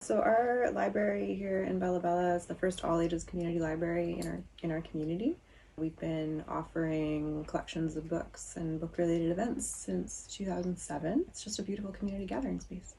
So our library here in Bella Bella is the first all-ages community library in our community. We've been offering collections of books and book-related events since 2007. It's just a beautiful community gathering space.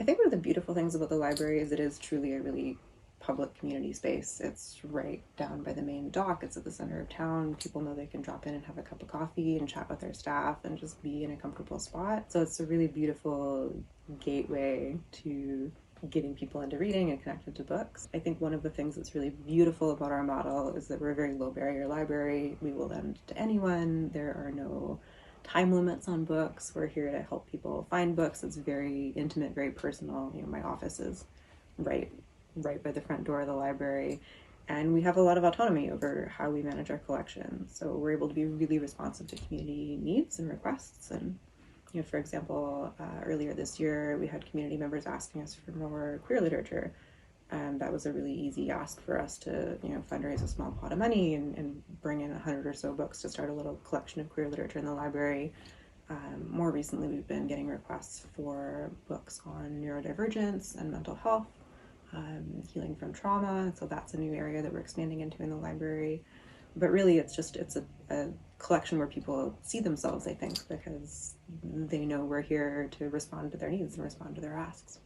I think one of the beautiful things about the library is it is truly a really public community space. It's right down by the main dock. It's at the center of town. People know they can drop in and have a cup of coffee and chat with their staff and just be in a comfortable spot. So it's a really beautiful gateway to getting people into reading and connected to books. I think one of the things that's really beautiful about our model is that we're a very low barrier library. We will lend to anyone. There are no time limits on books. We're here to help people find books. It's very intimate, very personal. My office is right right by the front door of the library, and we have a lot of autonomy over how we manage our collection. So we're able to be really responsive to community needs and requests. And for example, earlier this year, we had community members asking us for more queer literature. And that was a really easy ask for us to, fundraise a small pot of money and bring in 100 or so books to start a little collection of queer literature in the library. More recently, we've been getting requests for books on neurodivergence and mental health, healing from trauma. So that's a new area that we're expanding into in the library. But really, it's a collection where people see themselves, I think, because they know we're here to respond to their needs and respond to their asks.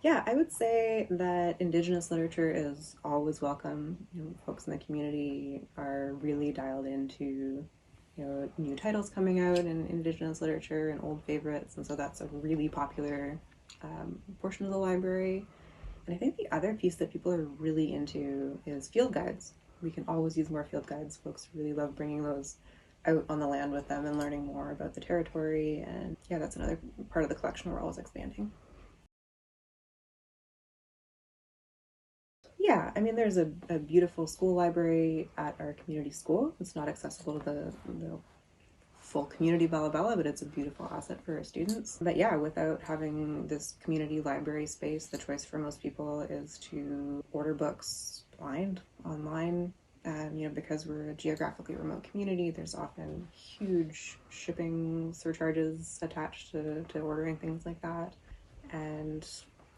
Yeah, I would say that Indigenous literature is always welcome. Folks in the community are really dialed into, new titles coming out in Indigenous literature and old favorites, and so that's a really popular portion of the library. And I think the other piece that people are really into is field guides. We can always use more field guides. Folks really love bringing those out on the land with them and learning more about the territory. And yeah, that's another part of the collection we're always expanding. Yeah, I mean, there's a beautiful school library at our community school. It's not accessible to the full community Bella Bella, but it's a beautiful asset for our students. But yeah, without having this community library space, the choice for most people is to order books blind online. Because we're a geographically remote community, there's often huge shipping surcharges attached to ordering things like that. And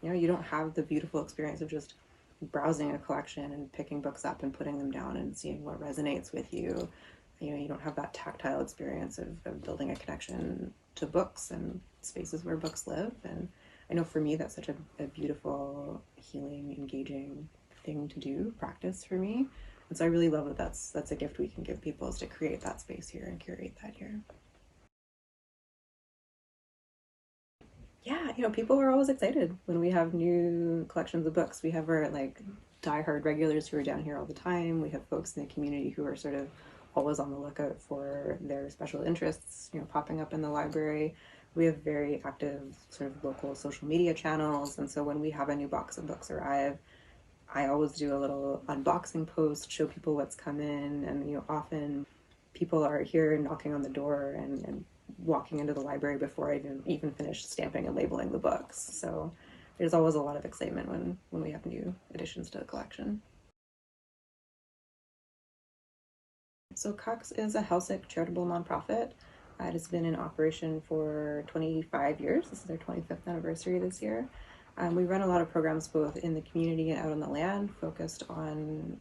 you don't have the beautiful experience of just browsing a collection and picking books up and putting them down and seeing what resonates with you. You don't have that tactile experience of building a connection to books and spaces where books live. And I know for me, that's such a beautiful, healing, engaging thing to do, practice for me. And so I really love that that's a gift we can give people, is to create that space here and curate that here. Yeah, people are always excited when we have new collections of books. We have our diehard regulars who are down here all the time. We have folks in the community who are sort of always on the lookout for their special interests, popping up in the library. We have very active sort of local social media channels, and so when we have a new box of books arrive, I always do a little unboxing post, show people what's come in, and often people are here knocking on the door and walking into the library before I even finish stamping and labeling the books. So there's always a lot of excitement when we have new additions to the collection. So Cox is a Helsick charitable nonprofit. It has been in operation for 25 years. This is their 25th anniversary this year. We run a lot of programs both in the community and out on the land, focused on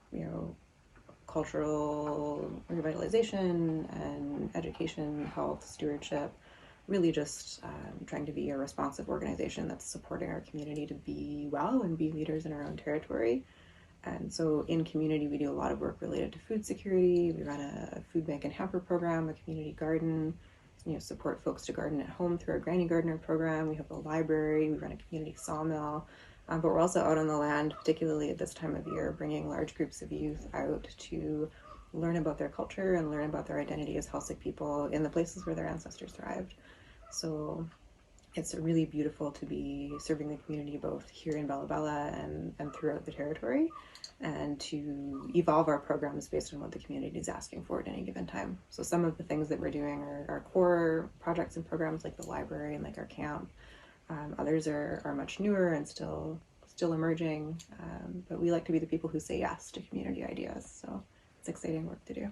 cultural revitalization and education, health, stewardship. Really just trying to be a responsive organization that's supporting our community to be well and be leaders in our own territory. And so in community, we do a lot of work related to food security. We run a food bank and hamper program, a community garden, support folks to garden at home through our Granny Gardener program. We have a library, we run a community sawmill, but we're also out on the land, particularly at this time of year, bringing large groups of youth out to learn about their culture and learn about their identity as Helsick people in the places where their ancestors thrived. So it's really beautiful to be serving the community both here in Bella Bella and throughout the territory, and to evolve our programs based on what the community is asking for at any given time. So some of the things that we're doing are our core projects and programs like the library and like our camp. Others are much newer and still emerging, but we like to be the people who say yes to community ideas. So it's exciting work to do.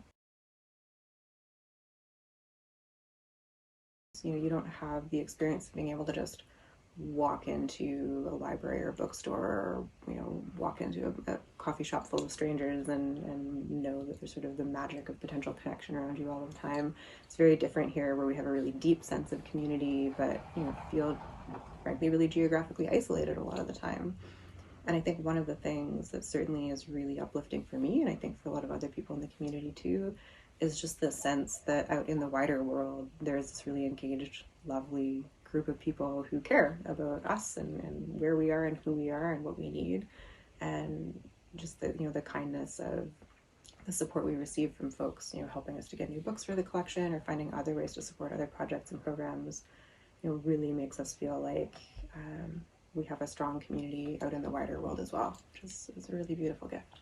You know, you don't have the experience of being able to just walk into a library or bookstore, or, you know, walk into a coffee shop full of strangers and know that there's sort of the magic of potential connection around you all the time. It's very different here, where we have a really deep sense of community, but, you know, feel frankly really geographically isolated a lot of the time. And I think one of the things that certainly is really uplifting for me, and I think for a lot of other people in the community too, is just the sense that out in the wider world, there's this really engaged, lovely group of people who care about us and where we are and who we are and what we need. And just the, you know, the kindness of the support we receive from folks, you know, helping us to get new books for the collection or finding other ways to support other projects and programs, you know, really makes us feel like we have a strong community out in the wider world as well, which is a really beautiful gift.